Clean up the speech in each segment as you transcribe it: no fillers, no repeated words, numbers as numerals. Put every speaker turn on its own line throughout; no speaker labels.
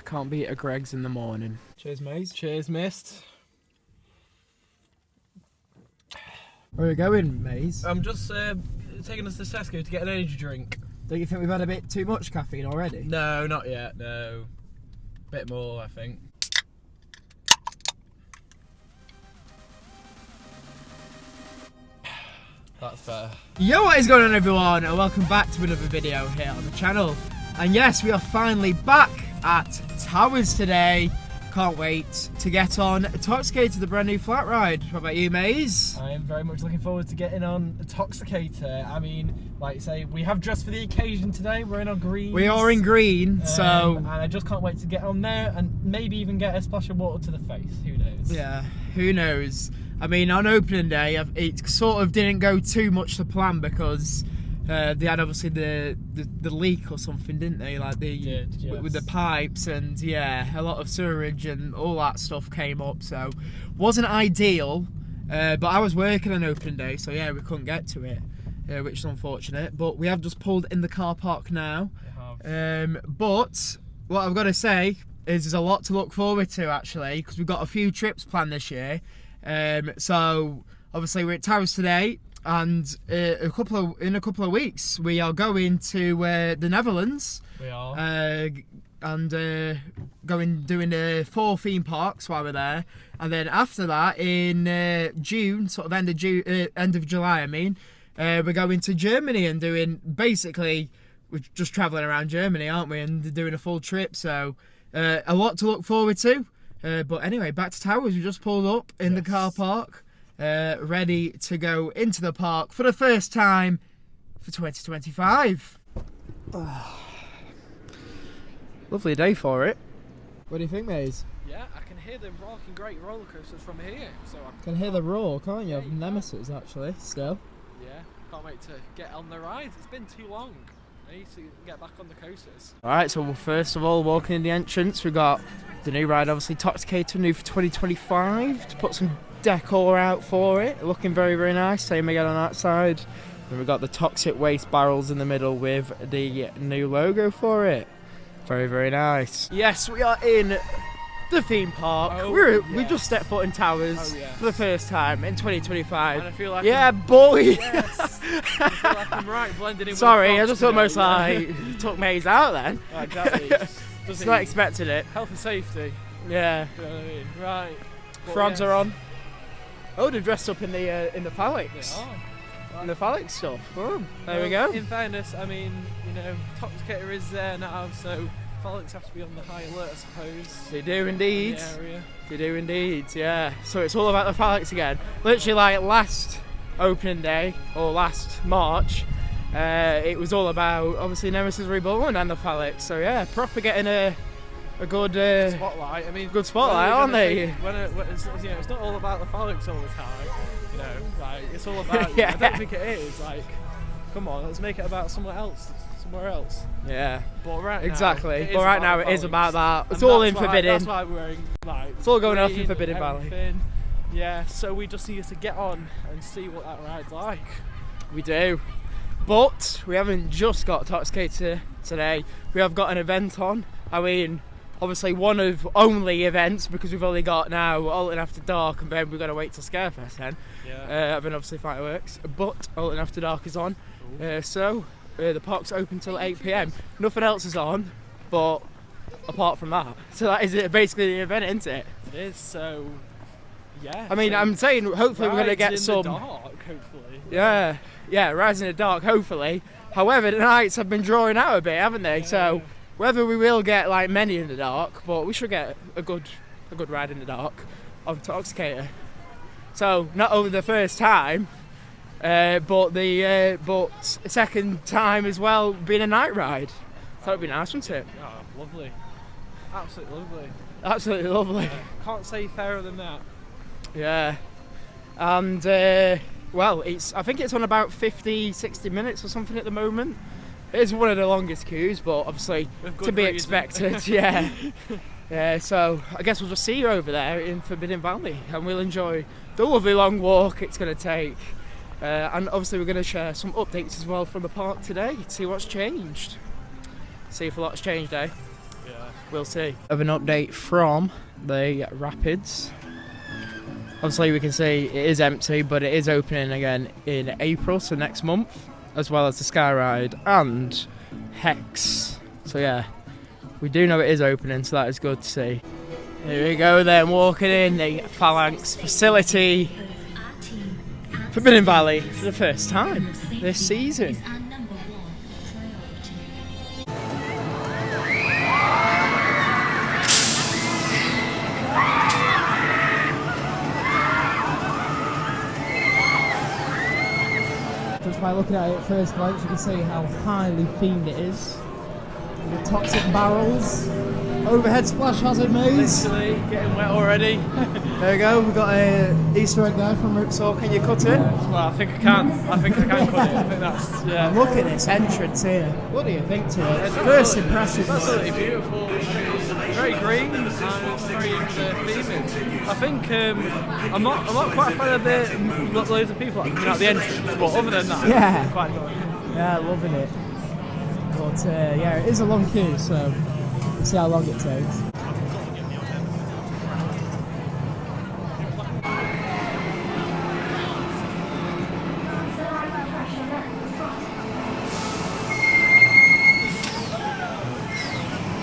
Can't beat a Greg's in the morning.
Cheers, mate.
Cheers, mist.
Where are we going, Maze?
I'm just taking us to Tesco to get an energy drink.
Don't you think we've had a bit too much caffeine already?
No, not yet, no. Bit more, I think. That's fair.
Yo, what is going on, everyone, and welcome back to another video here on the channel. And yes, we are finally back at Towers today. Can't wait to get on Toxicator, the brand new flat ride. What about you, Maze?
I am very much looking forward to getting on Toxicator. I mean, like you say, we have dressed for the occasion today. We're in our green.
We are in green, so...
And I just can't wait to get on there and maybe even get a splash of water to the face. Who knows?
Yeah, who knows? I mean, on opening day, it sort of didn't go too much to plan because they had obviously the leak or something, didn't they? Like with the pipes and yeah, a lot of sewerage and all that stuff came up. So wasn't ideal. But I was working on opening day, so yeah, we couldn't get to it, which is unfortunate. But we have just pulled in the car park now. But what I've got to say is there's a lot to look forward to actually, because we've got a few trips planned this year. So obviously we're at Towers today, and in a couple of weeks we are going to the Netherlands. We are. And doing 4 theme parks while we're there, and then after that in June, sort of end of July. I mean, we're going to Germany and doing basically we're just travelling around Germany, aren't we? And doing a full trip. So a lot to look forward to. But anyway, back to Towers. We just pulled up in the car park, ready to go into the park for the first time for 2025. Lovely day for it. What do you think, Maze?
Yeah, I can hear them rocking great roller coasters from here. So I
can hear the roar, can't you? Of Nemesis, actually, still.
Yeah, can't wait to get on the rides. It's been too long. I need to get back on the coasters. Alright, so first of all, walking in the entrance, we got the new ride, obviously Toxicator, new for 2025, to put some decor out for it. Looking very, very nice. Same again on that side. Then we've got the toxic waste barrels in the middle with the new logo for it. Very, very nice. Yes, we are in the theme park. We just stepped foot in Towers for the first time in 2025. And I feel like boy! Yes. I feel like I'm right, blending in. Sorry, I just almost like took Maze out then. Oh, exactly. Just not expecting it. Health and safety. Yeah. You know what I mean? Right. Frogs are on. Oh, they're dressed up in the phallics. They are. And the phallic stuff. Oh, there we go. In fairness, I mean, you know, Toxicator is there now, so phallics have to be on the high alert, I suppose. They do indeed. They do indeed, yeah. So it's all about the phallics again. Literally, like last opening day, or last March, it was all about, obviously, Nemesis Reborn and the phallics. So yeah, proper getting a good spotlight. I mean, good spotlight, aren't they? It's not all about the phallics all the time. You know, like it's all about. I don't think it is. Like, come on, let's make it about somewhere else. Yeah. But right now, exactly. But right now it is about that. It's all in Forbidden. That's why we're wearing like. It's all going off in Forbidden Valley. Yeah. So we just need to get on and see what that ride's like. We do. But we haven't just got Toxicator today. We have got an event on. I mean, obviously one of only events, because we've only got now Alton After Dark, and then we've got to wait till Scarefest then. Yeah. Then obviously fireworks, but Alton After Dark is on. So the park's open till 8 PM. Nothing else is on, but apart from that. So that is basically the event, isn't it? It is, so yeah. I mean, so I'm saying hopefully we're going to get some... Rides in the dark, hopefully. Yeah, Rides in the Dark, hopefully. However, the nights have been drawing out a bit, haven't they? Yeah. So whether we will get like many in the dark, but we should get a good ride in the dark on Toxicator. So not only the first time, but second time as well, being a night ride. That would be nice, wouldn't it? Oh, lovely. Absolutely lovely. Absolutely lovely. Can't say fairer than that. Yeah. And well, I think it's on about 50-60 minutes or something at the moment. It is one of the longest queues, but obviously to be expected. Yeah. So I guess we'll just see you over there in Forbidden Valley, and we'll enjoy the lovely long walk it's going to take. And obviously we're going to share some updates as well from the park today to see what's changed. See if a lot's changed, eh? Yeah. we'll see. Of an update from the Rapids. Obviously we can see it is empty, but it is opening again in April, so next month, as well as the Sky Ride and Hex. So yeah, we do know it is opening, so that is good to see. Here we go then, walking in the Phalanx facility. Forbidden Valley for the first time this season.
Just by looking at it at first glance, you can see how highly themed it is. The toxic barrels, overhead splash hazard maze.
Literally getting wet already.
There we go, we've got an Easter egg there from Rip.
So can you cut it? Well, I think I can. I think I can cut it. I think that's, yeah.
Look at this entrance here. What do you think to it? First impressions.
It's absolutely beautiful. Very green and it's very theming. I think I'm not quite a fan of the loads of people coming out the entrance, but other than that,
yeah,
quite good.
Yeah, loving it. But yeah, it is a long queue, so we'll see how long it takes.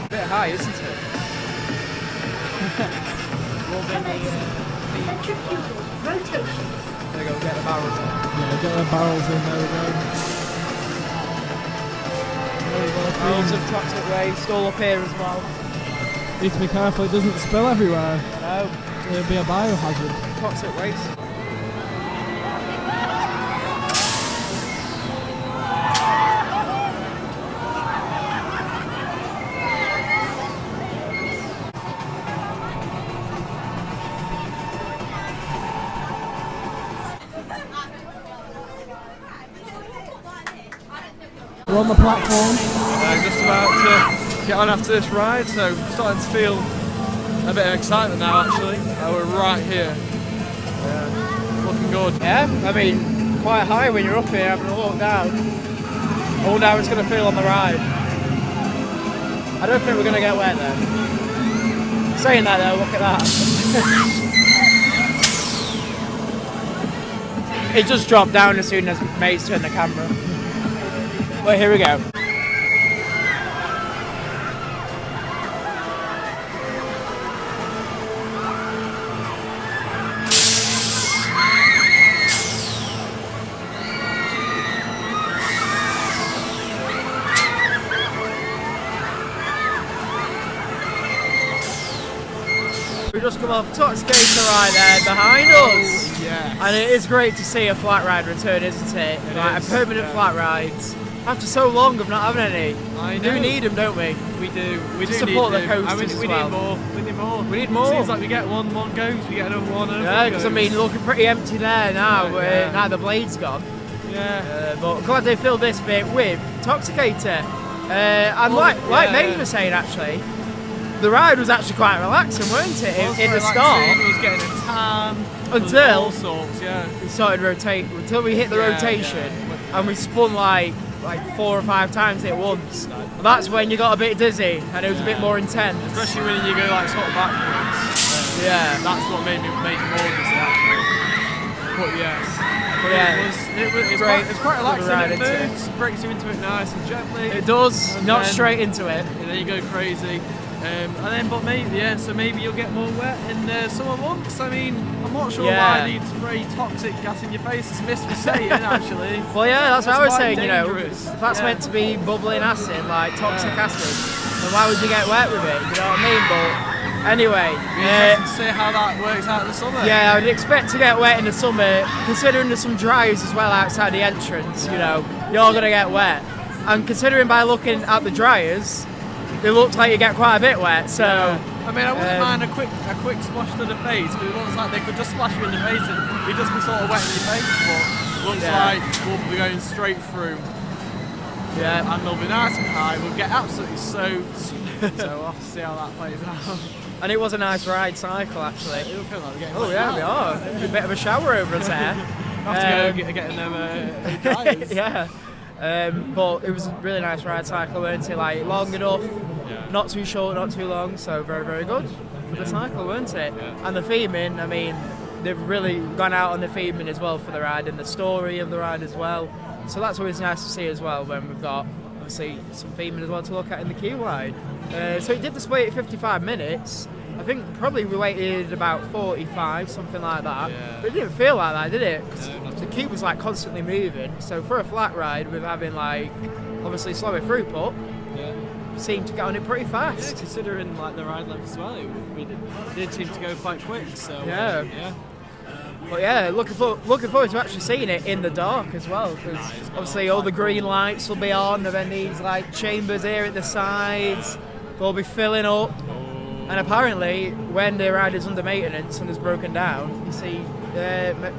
Bit high, isn't it?
Centrifugal rotation.
There we go, get the barrels on.
Yeah, get the barrels in, there we go.
Barrels of toxic waste all up here as well.
Need to be careful it doesn't spill everywhere.
No.
It'll be a biohazard.
Toxic waste.
We're on the platform.
Just about to get on after this ride, so starting to feel a bit of excitement now actually. We're right here. Yeah, looking good. Yeah, I mean, quite high when you're up here having a look down. I wonder how it's going to feel on the ride. I don't think we're going to get wet though. Saying that though, look at that. It just dropped down as soon as Mace turned the camera. Well, here we go. We just come off Toxicator right there behind us. Yes. And it is great to see a flat ride return, isn't it? Like a permanent flat ride. After so long of not having any. I know. We need them, don't we? We do. We do support the coasters as well. Need more. We need more. We need more. Seems like we get one goes, we get another one. Yeah, because I mean, looking pretty empty there now. Yeah. Now the blade's gone. Yeah. But glad they filled this bit with Toxicator. And like Maze was saying, actually, the ride was actually quite relaxing, weren't it? In the start. It was getting a tan. Until all sorts, we started rotating. Until we hit the rotation, and we spun like 4 or 5 times at once. And that's when you got a bit dizzy and it was a bit more intense. Especially when you go like sort of backwards. Yeah. That's what made me more dizzy actually. But yes. It was great. It's quite relaxing. It moves, breaks you into it nice and gently. It does, not straight into it. And then you go crazy. But maybe, so maybe you'll get more wet in the summer months. I mean, I'm not sure why you'd spray toxic gas in your face, as Miss was saying, actually. Well, yeah, that's what I was saying, dangerous. If that's meant to be bubbling acid, like toxic acid, then why would you get wet with it, you know what I mean? But anyway, to see how that works out in the summer. Yeah, I would expect to get wet in the summer, considering there's some dryers as well outside the entrance, you know, you're going to get wet. And considering by looking at the dryers, it looks like you get quite a bit wet, so... I mean, I wouldn't mind a quick splash to the face, because it looks like they could just splash you in the face and you'd just be sort of wet in your face, but it looks like we'll be going straight through. Yeah, and they'll be nice and high, we'll get absolutely soaked, so we'll have to see how that plays out. And it was a nice ride cycle, actually. It will feel like we're getting we are. A bit of a shower over us there. Have to go get in them dryers. Yeah.
But it was a really nice ride cycle, weren't it? Like long enough, not too short, not too long, so very, very good for the cycle, weren't it? And the theming, I mean, they've really gone out on the theming as well for the ride and the story of the ride as well. So that's always nice to see as well when we've got obviously some theming as well to look at in the queue line. So it did display at 55 minutes. I think probably we waited about 45, something like that. But it didn't feel like that, did it? 'Cause the queue was like constantly moving. So for a flat ride with having like obviously slower throughput, seemed to get on it pretty fast.
Yeah, considering like the ride length as well, it did seem to go quite quick. So
yeah. But yeah, looking forward to actually seeing it in the dark as well, because obviously all the green lights will be on, and then these like chambers here at the sides, they'll be filling up. And apparently, when the ride is under maintenance and is broken down, you see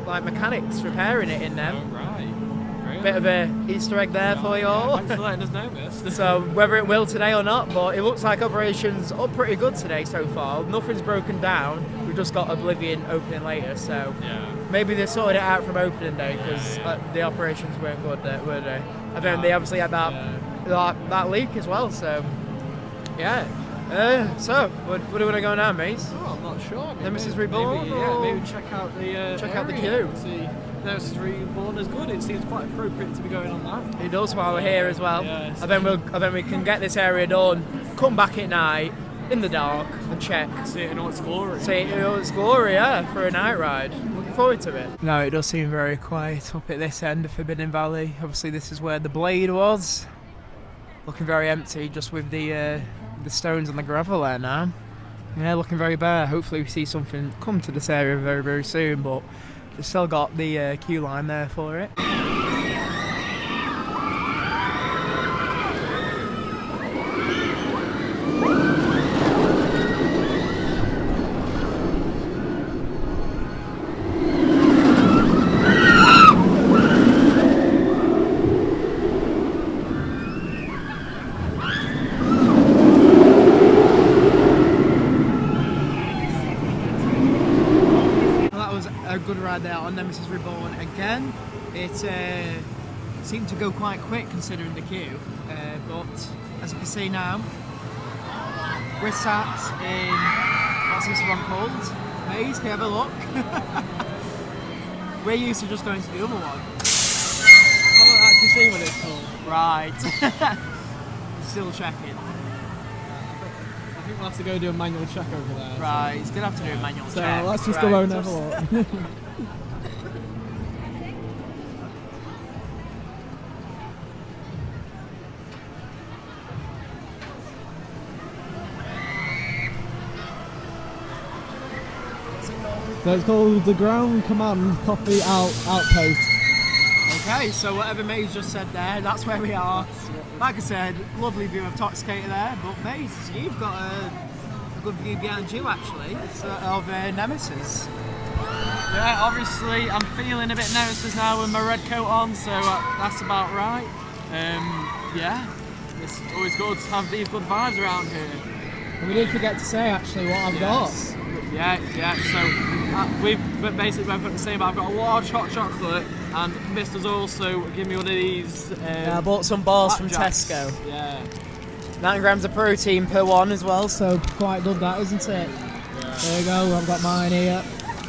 like mechanics repairing it in them.
Oh, right.
Bit of a Easter egg there for you all.
Thanks for letting us know this.
So whether it will today or not, but it looks like operations are pretty good today so far. Nothing's broken down. We've just got Oblivion opening later, so maybe they sorted it out from opening day because the operations weren't good, were they? And then they obviously had that leak as well. So yeah. So where do we want to go now, mates?
Oh, I'm not sure.
Nemesis Reborn?
Maybe check out the
queue.
See, Nemesis Reborn is good. It seems quite appropriate to be going on that.
It does while we're here as well.
Yeah,
and then we can get this area done, come back at night in the dark and check.
See it in all its glory.
See it in all its glory, yeah, for a night ride. Looking forward to it. No, it does seem very quiet up at this end of Forbidden Valley. Obviously this is where the blade was. Looking very empty, just with the stones and the gravel there now. Yeah, looking very bare. Hopefully we see something come to this area very, very soon, but we've still got the queue line there for it. A good ride there on Nemesis Reborn again. It seemed to go quite quick considering the queue, but as you can see now, we're sat in, what's this one called? Maze, can you have a look? We're used to just going to the other one.
I don't actually see what it's called.
Right. Still checking.
I think we'll have to go do a manual check over there.
Right, he's going to have to do a manual
so
check.
Let's just go and have a look. So it's called the Ground Command Coffee Outpost.
Okay, so whatever Maze just said there, that's where we are. Like I said, lovely view of Toxicator there, but Maze, you've got a good view behind you actually of Nemesis.
Yeah, obviously I'm feeling a bit Nemesis now with my red coat on, so that's about right. Yeah, it's always good to have these good vibes around here.
And we did forget to say actually what I've got.
Yeah, so we've basically both got the same, but I've got a large hot chocolate, and Mister's also given me one of these.
I bought some bars from
Jacks.
Tesco.
Yeah.
9 grams of protein per one as well.
So quite good that, isn't it?
Yeah.
There you go, I've got mine here.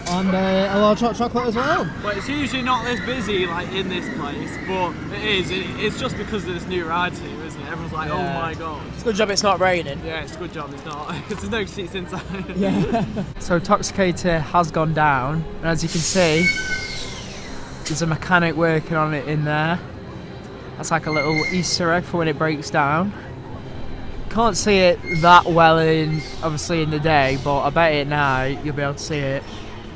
And a large hot chocolate as well.
But it's usually not this busy like in this place, but it is. It's just because of this new ride team, isn't it? Everyone's like, oh my god.
It's a good job it's not raining.
Yeah, it's a good job it's not, because there's no seats inside.
Yeah.
So Toxicator has gone down, and as you can see, there's a mechanic working on it in there. That's like a little Easter egg for when it breaks down. Can't see it that well obviously in the day, but I bet at night you'll be able to see it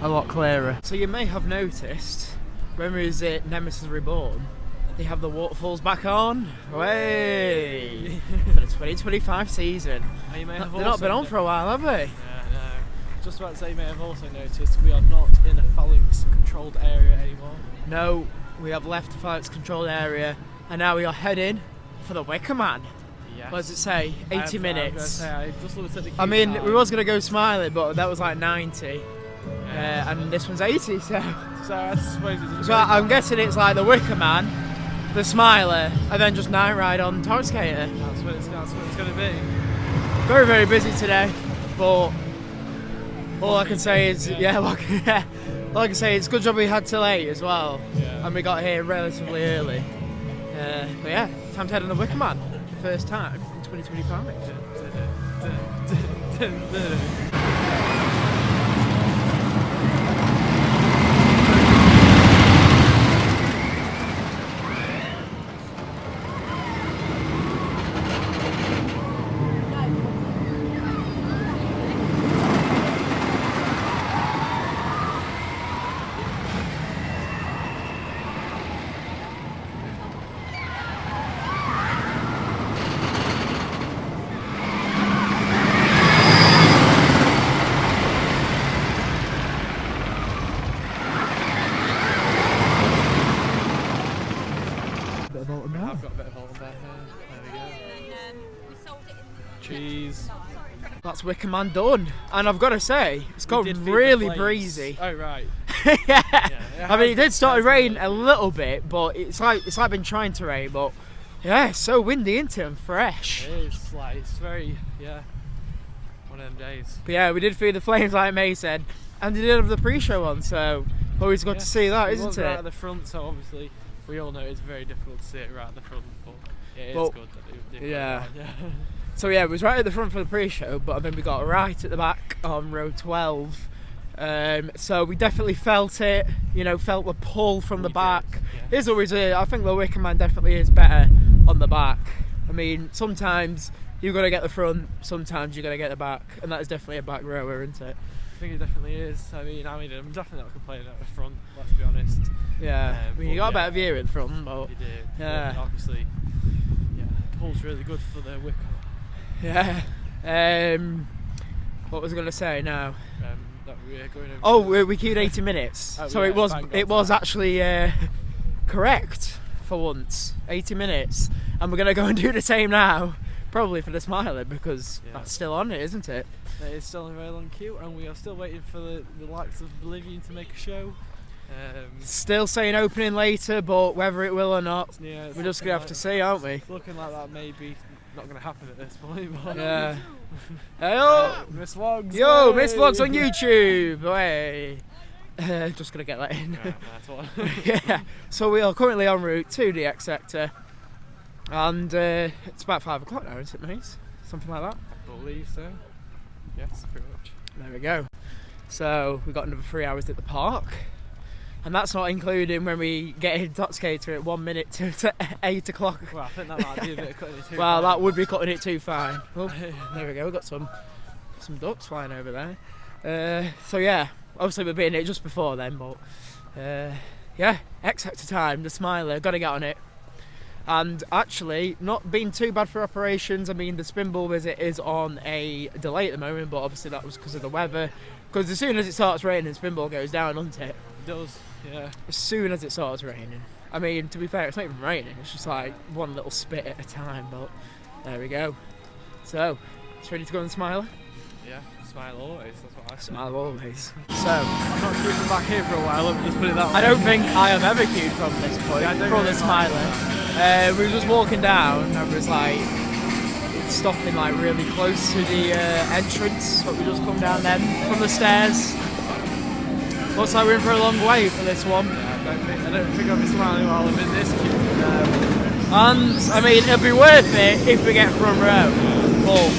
a lot clearer. So you may have noticed when we was at Nemesis Reborn, they have the waterfalls back on. Way for the 2025 season.
You may have
They've not been on for a while, have they?
Yeah, no. Just about to say, you may have also noticed we are not in a phalanx controlled area anymore.
No, we have left the phalanx controlled area, and now we are heading for the Wicker Man.
Yes.
What does it say? 80 minutes.
I just looked at the
I mean,
time.
we was gonna go Smiley, but that was like 90. And this one's 80, so
I suppose it's
I'm guessing it's like the Wicker Man the Smiler, and then just night ride on Toxicator.
That's what it's going to be.
Very, very busy today, but all I can say is, all I can say is good job we had till 8 as well, and we got here relatively early. But yeah, time to head on the Wicker Man, first time in 2025.
I've got a bit of Alton Bear here. There we go. Cheese.
That's Wicker Man done, and I've got to say, it's got really breezy.
Oh right.
Yeah. I mean, it did start to rain a little bit, but it's like been trying to rain, but yeah, it's so windy into and fresh.
It is, like, it's very, one of them days.
But yeah, we did feed the flames like May said, and they did have the pre-show on, so always good to see that, isn't it?
Right at the front, so obviously we all know it's very difficult to see it right at the front, but it is good that they did
yeah.
that.
So yeah, it was right at the front for the pre-show, but then we got right at the back on row 12. So we definitely felt it, felt the pull from the back.
Yeah.
It's always I think the Wicker Man definitely is better on the back. I mean, sometimes you've got to get the front, sometimes you've got to get the back, and that is definitely a back rower, isn't it?
I think it definitely is. I mean, I'm definitely not complaining at the front, let's be honest.
Yeah, I mean, you got a better view at the front, but
you did.
Yeah.
But obviously, the pull's really good for the Wicker.
Yeah. What was I going to say now?
That we were going over.
Oh, we queued 80 minutes. So
yeah,
it was actually correct for once. 80 minutes, and we're going to go and do the same now. Probably for the Smiler, because that's still on it, isn't it?
It is still in a very long queue, and we are still waiting for the likes of Oblivion to make a show.
Still saying opening later, but whether it will or not, we're just going to have to see, aren't we?
It's looking like that may be not going to happen at this point. But
Yeah. Hey,
Miss Vlogs!
Yo, Miss Vlogs on YouTube! Hey. Just going to get that in.
Nice one.
Yeah. So we are currently en route to the X Sector. And it's about 5 o'clock now, isn't it, mate? Something like that?
I believe so. Yes, pretty much.
There we go. So we've got another 3 hours at the park. And that's not including when we get in Toxicator at 1 minute to 8 o'clock.
Well, I think that might be a bit of cutting it too
Well,
fine.
that would be cutting it too fine. Oh, there we go, we've got some ducks flying over there. So yeah, obviously we're being it just before then, but X Sector time, the Smiler, gotta get on it. And actually, not been too bad for operations. I mean, the Spinball visit is on a delay at the moment, but obviously that was because of the weather. Because as soon as it starts raining, Spinball goes down, doesn't it?
It does, yeah.
As soon as it starts raining. I mean, to be fair, it's not even raining. It's just like one little spit at a time, but there we go. So, it's ready to go on the Smiler?
Yeah, smile always, that's what I say.
Smile always. So,
I'm not keeping back here for a while, let me just put it that way.
I don't think I have ever queued from this point, from the Smiler. We were just walking down and was like stopping like really close to the entrance, but we just come down then from the stairs. Looks like we're in for a long way for this one.
Yeah, I don't think I'll be smiling while I'm in this queue.
And I mean, it'll be worth it if we get front row. But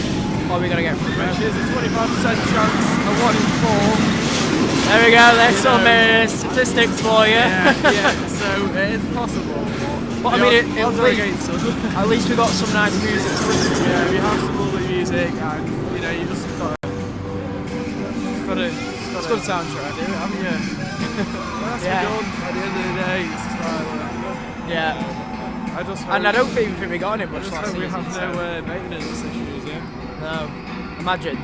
what are we gonna get front row?
Which is a 25% chance, a 1 in 4.
There we go. There's some statistics for you.
Yeah, so it is possible.
But I mean,
at
least we got some nice music to listen to.
Yeah, we have some lovely music, and you just got to.
It's got a soundtrack.
Do it, haven't you? That's done. At the end of the day, it's just
Yeah.
I just hope,
and I don't even think we got any much last season.
We have no maintenance issues,
No. Imagine.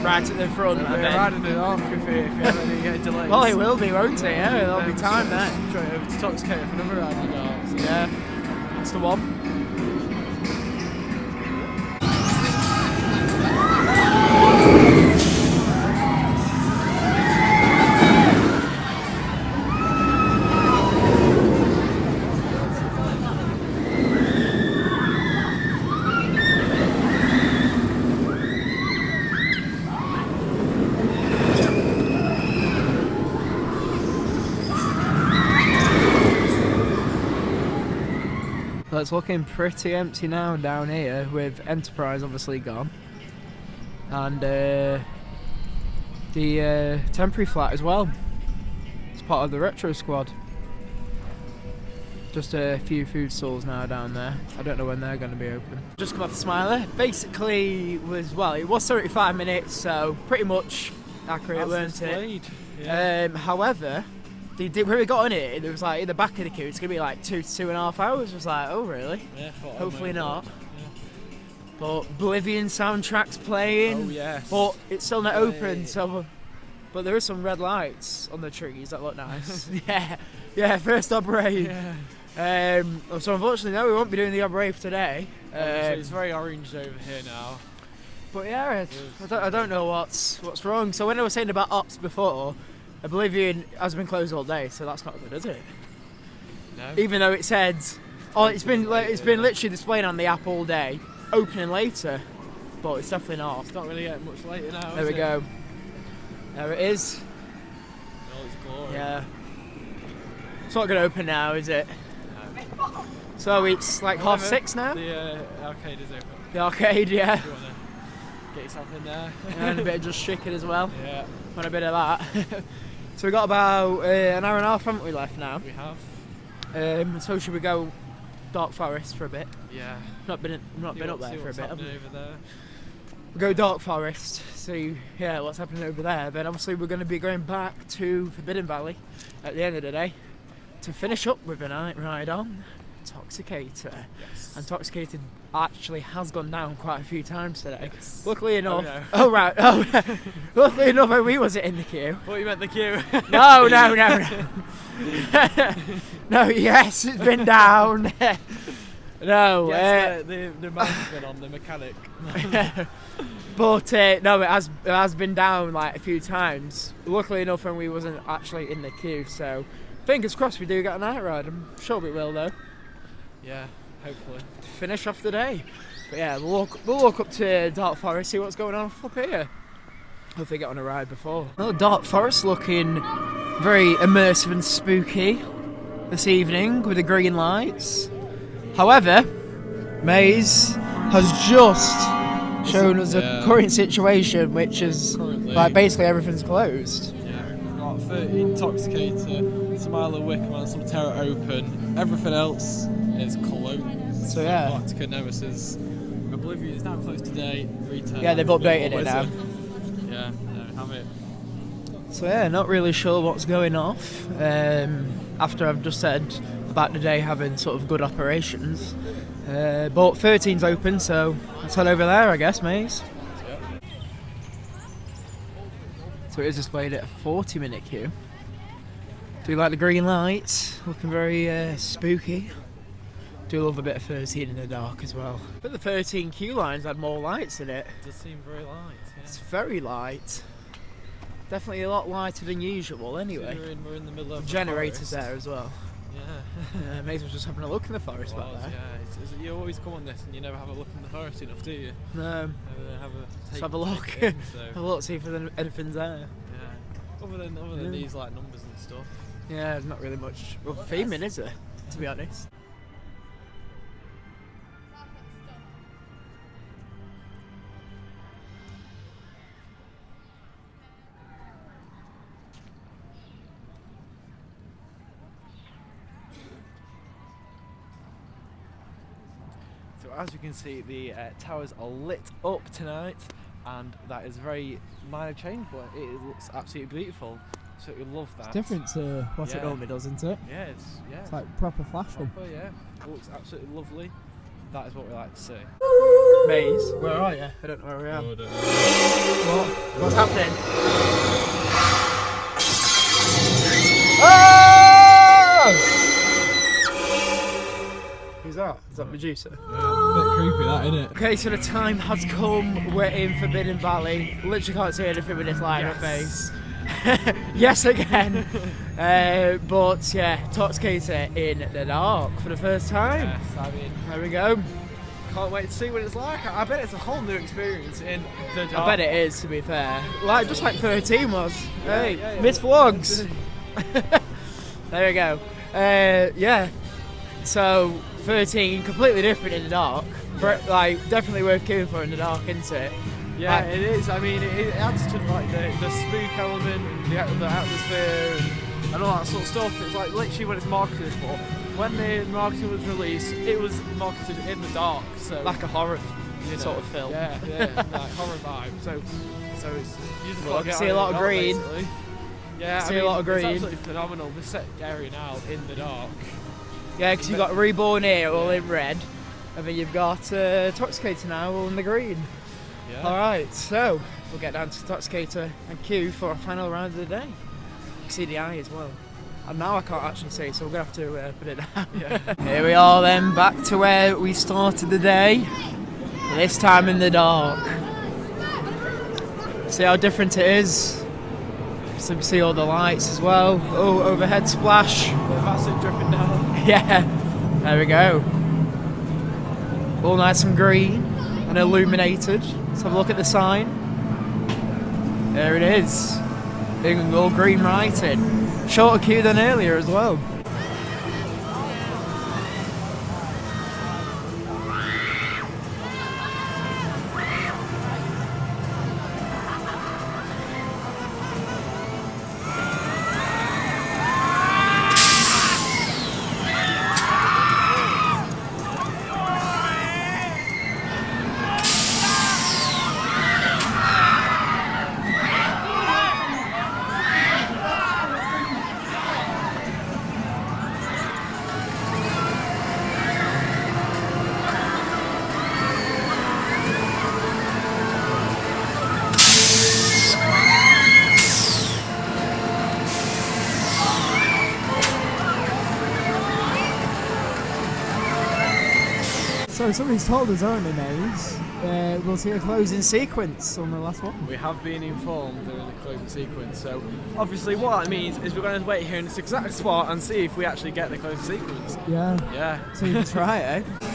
Right at the front.
We're riding it off if you have any delays.
Well, it will be, won't it? Yeah, there'll be time there.
Straight over to Toxicator for another ride you got. So.
Yeah, that's the one.
it's looking pretty empty now down here, with Enterprise obviously gone. And the temporary flat as well. It's part of the retro squad. Just a few food stalls now down there. I don't know when they're going to be open. Just come off the Smiler. Basically it was 35 minutes, so pretty much accurate, weren't it?
Yeah.
However, when we got on it, there was like in the back of the queue, it's going to be like 2 to 2.5 hours. I was like, oh really?
Yeah,
hopefully not. Yeah. But Oblivion soundtrack's playing.
Oh yes.
But it's still not open, so. But there is some red lights on the trees that look nice. yeah. First Ob Rave.
Yeah.
So unfortunately, no, we won't be doing the Ob Rave today.
It's very orange over here now.
But yeah, I don't know what's wrong. So when I was saying about Ops before, Oblivion has been closed all day, so that's not good, is it?
No.
Even though it said, it's been literally displaying on the app all day, opening later, but it's definitely not.
It's not really getting much later now.
There we go. There it is.
All its glory.
Yeah. It's not going to open now, is it?
No.
So it's like 6:30 now?
The arcade is open.
The arcade, yeah.
If you want to get yourself in there.
And a bit of just chicken as well.
Yeah.
Want a bit of that. So we got about an hour and a half, haven't we, left now?
We have.
So should we go Dark Forest for a bit?
Yeah.
Not been up there for a bit, have we?
Over there.
We'll go Dark Forest, see what's happening over there. Then obviously we're going to be going back to Forbidden Valley at the end of the day to finish up with a night ride on Toxicator.
Yes.
And Toxicator actually has gone down quite a few times today.
Yes.
Luckily enough.
Oh, no.
Right. Luckily enough, we wasn't in the queue.
Thought you meant the queue.
No. No, yes, it's been down. No.
Yes, the man's been on, the mechanic.
But no, it has been down like a few times. Luckily enough, when we wasn't actually in the queue, so fingers crossed we do get a night ride. I'm sure we will though.
Yeah, hopefully.
Finish off the day. But yeah, we'll walk up to Dark Forest, see what's going on up here. Hopefully get on a ride before. Well, Dark Forest looking very immersive and spooky this evening with the green lights. However, Maze has just shown us a current situation, which is like basically everything's closed.
Yeah, we've got 13 Toxicator, some Isle of Wickham and some Terra open. Everything else is closed.
So yeah.
Galactica Nemesis. Oblivion is now closed today. Retail.
Yeah, they've updated it now.
Yeah, there we have it.
So yeah, not really sure what's going off. After I've just said about the day having sort of good operations. But 13's open, so let's head over there, I guess, Maze.
Yep.
So it is displayed at a 40-minute queue. Do you like the green lights? Looking very spooky. Do love a bit of 13 in the dark as well. But the 13 queue lines had more lights in it.
It does seem very light. Yeah.
It's very light. Definitely a lot lighter than usual anyway.
So we're in the middle of
generators
the
there as well.
Yeah.
Maze was just having a look in the forest back there.
Yeah, you always come on this and you never have a look in the forest enough, do you?
No.
Let's
have a look.
In,
Have a look, see if anything's there.
Yeah. Other than these like numbers and stuff.
Yeah, there's not really much theming, is there? To be honest.
So as you can see, the towers are lit up tonight, and that is a very minor change, but it looks absolutely beautiful. So you love that.
It's different to what it normally does, isn't it?
Yeah,
It's like proper flashing.
proper, yeah. It looks absolutely lovely. That is what we like to see.
Maze, where are you? I don't know where we are.
I don't know.
What's happening? Oh! Who's that? Is that Medusa?
Yeah, a bit creepy that, isn't it?
Okay, so the time has come. We're in Forbidden Valley. Literally can't see anything with this light on face. Yes, again. But yeah, Toxicator in the dark for the first time.
Yes, I mean,
There we go.
can't wait to see what it's like. I bet it's a whole new experience in the dark.
I bet it is, to be fair. Like just like 13 was. Hey,
yeah.
Miss Vlogs. There we go. Yeah.
So 13, completely different in the dark. Like definitely worth queuing for in the dark, isn't it?
Yeah, it is. I mean, it adds to like the spook element and the atmosphere and all that sort of stuff. It's like literally what it's marketed for. When the marketing was released, it was marketed in the dark, so
Like a horror sort of film.
Yeah, like horror vibe. So it's you just
Well,
got to
see a lot of green.
Basically. Yeah,
See a lot of green.
It's absolutely phenomenal. The set area now in the dark.
Yeah, because you've got Reborn here all in red, and then you've got Toxicator now all in the green.
Yeah.
Alright, so we'll get down to Toxicator and queue for our final round of the day. You can see the eye as well. And now I can't actually see, so we're going to have to put it down.
Yeah.
Here we are then, back to where we started the day. This time in the dark. See how different it is? So we see all the lights as well. Oh, overhead splash.
The massive dripping down.
Yeah, there we go. All nice and green and illuminated. Let's have a look at the sign. There it is. Big all green writing. Shorter queue than earlier as well.
So somebody's told us, haven't they, Maze? We'll see a closing sequence on the last one.
We have been informed there is a closing sequence, so obviously what that means is we're going to wait here in this exact spot and see if we actually get the closing sequence.
Yeah.
Yeah.
So you can try it, eh?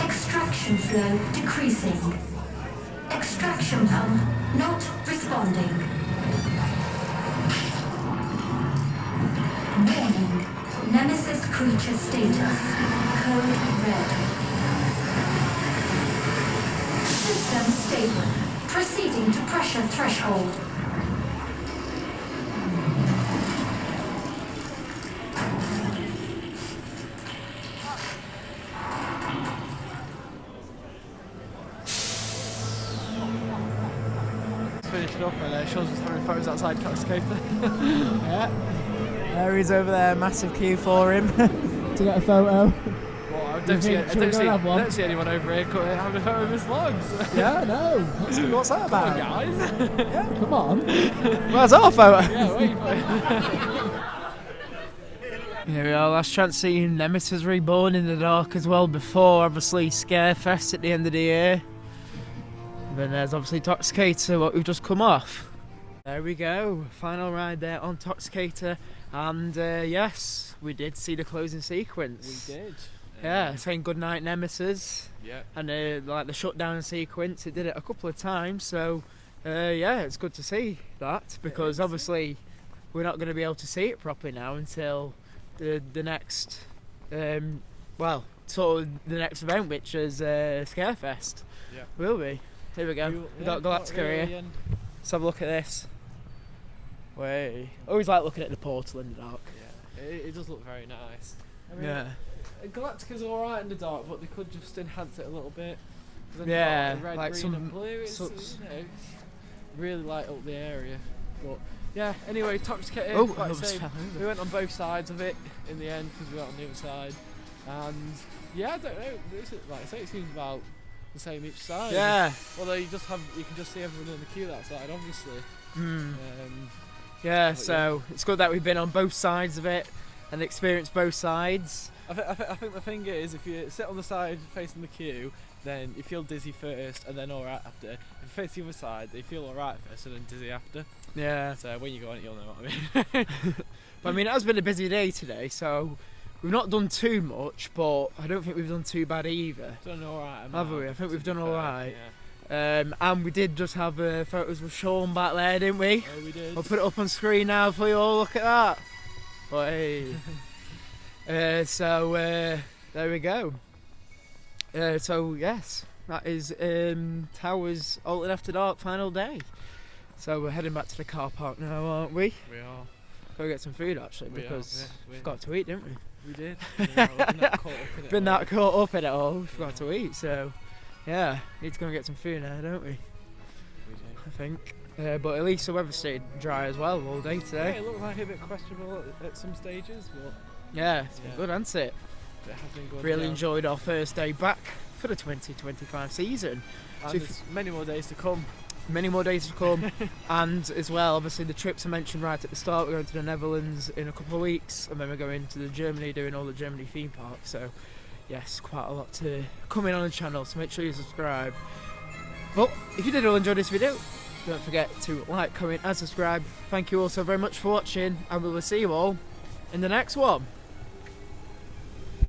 Extraction flow decreasing. Extraction pump not responding. Warning. Nemesis creature status. Code red. System stable. Proceeding to pressure threshold.
Finished up and shows us having photos outside Toxicator.
Yeah. There he's over there, massive queue for him to get a photo.
Well, I
You
don't see,
think- should we go and have one?
anyone over here having a photo of his logs.
Yeah, no. What's that
Come on,
about?
guys.
Yeah, come on.
Where's our photo?
Yeah, wait for it.
Here we are, last chance seeing Nemesis Reborn in the dark as well before obviously Scarefest at the end of the year. And then there's obviously Toxicator, what we've just come off. There we go, final ride there on Toxicator, and yes, we did see the closing sequence.
We did.
Yeah, saying goodnight Nemesis,
Yeah.
and like the shutdown sequence, it did it a couple of times, so yeah, it's good to see that, because obviously we're not going to be able to see it properly now until the next, well, sort of the next event, which is Scarefest.
Yeah.
Will we? Here we go. We've got Galactica here. Let's have a look at this. Way. Always like looking at the portal in the dark.
Yeah. It does look very nice. I mean,
Yeah.
Galactica's alright in the dark, but they could just enhance it a little bit. 'Cause then you've
Yeah,
got the red,
like
green
some-
and blue. It's,
so-
you know, really light up the area. But yeah, anyway, Toxicator,
Oh,
like
I
I
almost
say,
fell over.
we went on both sides of it in the end because we went on the other side. And yeah, I don't know. Like I say, it seems about the same each side.
Yeah.
Although you can just see everyone in the queue that side, obviously.
Hmm.
Um,
Yeah,
But
so it's good that we've been on both sides of it and experienced both sides.
I think the thing is, if you sit on the side facing the queue, then you feel dizzy first and then alright after. If you face the other side, you feel alright first and then dizzy after.
Yeah.
So when you go on it, you'll know what I mean.
But I mean, it has been a busy day today, so we've not done too much, but I don't think we've done too bad either.
Done all right.
Have we? I think we've done all right.
Yeah.
And we did just have photos with Sean back there, didn't we?
Oh, we did.
I'll put it up on screen now for you all. Look at that. Hey. There we go. So yes, that is Towers Alton After Dark final day. So we're heading back to the car park now, aren't we?
We are.
Go get some food actually, because we forgot to eat, didn't we?
We did. Yeah, we've been that caught up in it all.
Caught up in it all, we forgot to eat. So yeah, need to go and get some food now, don't we?
We do.
I think. But at least the weather stayed dry as well all day
Yeah,
today.
it looked like a bit questionable at some stages, but
Yeah, it's been
Yeah.
good, hasn't it?
it has been good.
Really
yeah.
enjoyed our first day back for the 2025 season.
And
So if-
there's many more days to come.
Many more days to come, and as well, obviously the trips I mentioned right at the start. We're going to the Netherlands in a couple of weeks, and then we're going to Germany, doing all the Germany theme parks. So, yes, quite a lot to come in on the channel. So make sure you subscribe. But if you did all enjoy this video, don't forget to like, comment, and subscribe. Thank you all so very much for watching, and we will see you all in the next one.